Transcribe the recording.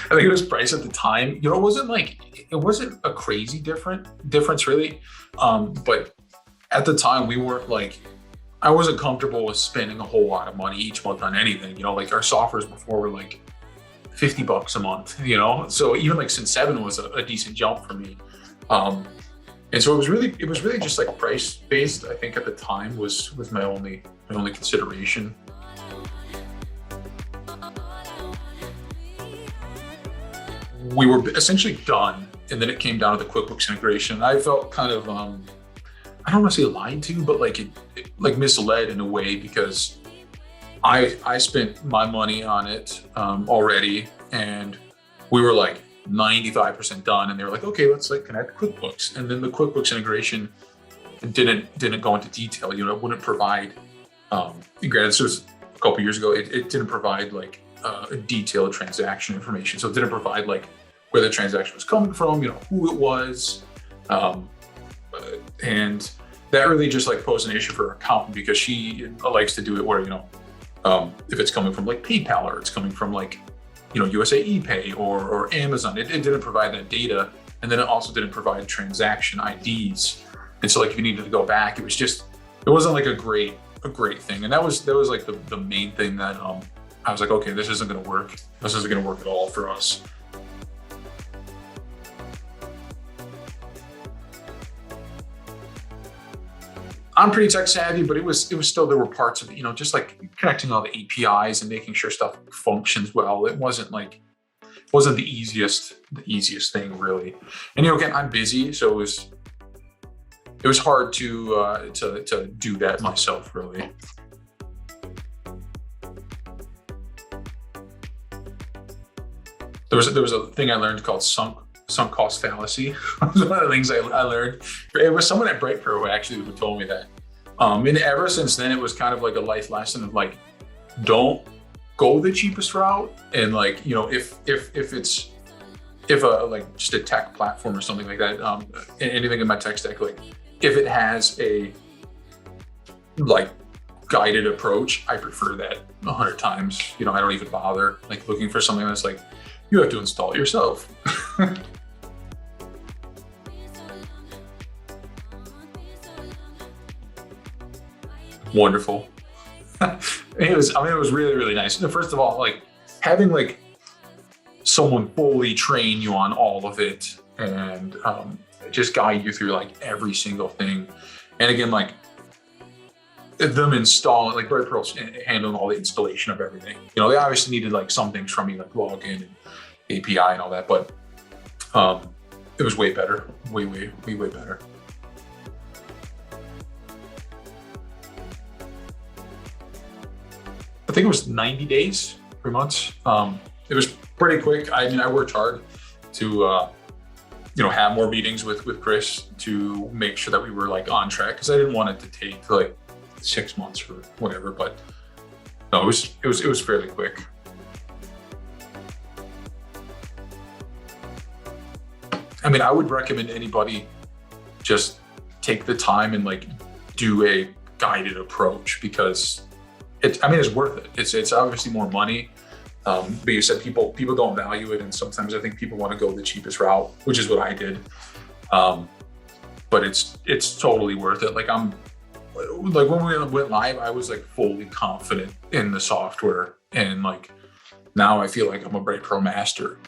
I think it was priced at the time. You know, it wasn't a crazy difference really. But at the time we weren't like I wasn't comfortable with spending a whole lot of money each month on anything. You know, like our softwares before were like $50 a month, you know? So even like Sin 7 was a decent jump for me. Um, and so it was really just like price based, I think at the time was my only consideration. We were essentially done. And then it came down to the QuickBooks integration. I felt kind of, I don't want to say lied to, but like like misled in a way because I spent my money on it already, and we were like 95% done, and they were like, okay, let's like connect QuickBooks, and then the QuickBooks integration didn't go into detail. You know, it wouldn't provide. Granted, this was a couple years ago. It didn't provide like a detailed transaction information, so it didn't provide like where the transaction was coming from, you know, who it was, and that really just like posed an issue for her accountant because she likes to do it where, you know, if it's coming from like PayPal or it's coming from like, you know, USA ePay or Amazon, it didn't provide that data. And then it also didn't provide transaction IDs. And so like if you needed to go back, it wasn't like a great thing. And that was like the main thing that I was like, okay, this isn't going to work. This isn't going to work at all for us. I'm pretty tech savvy, but it was still, there were parts of it, you know, just like connecting all the APIs and making sure stuff functions well. It wasn't the easiest thing really. And you know, again, I'm busy, so it was hard to do that myself really. There was a thing I learned called sunk cost fallacy. It was one of the things I learned. It was someone at BrightPro actually who told me that. And ever since then, it was kind of like a life lesson of like, don't go the cheapest route. And like, you know, if a like just a tech platform or something like that, anything in my tech stack, like if it has a like guided approach, I prefer that 100 times. You know, I don't even bother like looking for something that's like, you have to install it yourself. Wonderful. It was really, really nice. First of all, like having like someone fully train you on all of it and just guide you through like every single thing. And again, like them installing, like BrightPro's handling all the installation of everything. You know, they obviously needed like some things from me, like login and API and all that, but it was way better, way better. I think it was 90 days, 3 months. It was pretty quick. I mean, I worked hard to, you know, have more meetings with Chris to make sure that we were like on track because I didn't want it to take like 6 months or whatever. But no, it was fairly quick. I mean, I would recommend anybody just take the time and like do a guided approach because it's worth it. It's obviously more money, but you said people don't value it, and sometimes I think people want to go the cheapest route, which is what I did. But it's totally worth it. Like when we went live, I was like fully confident in the software, and like now I feel like I'm a BrightPro master.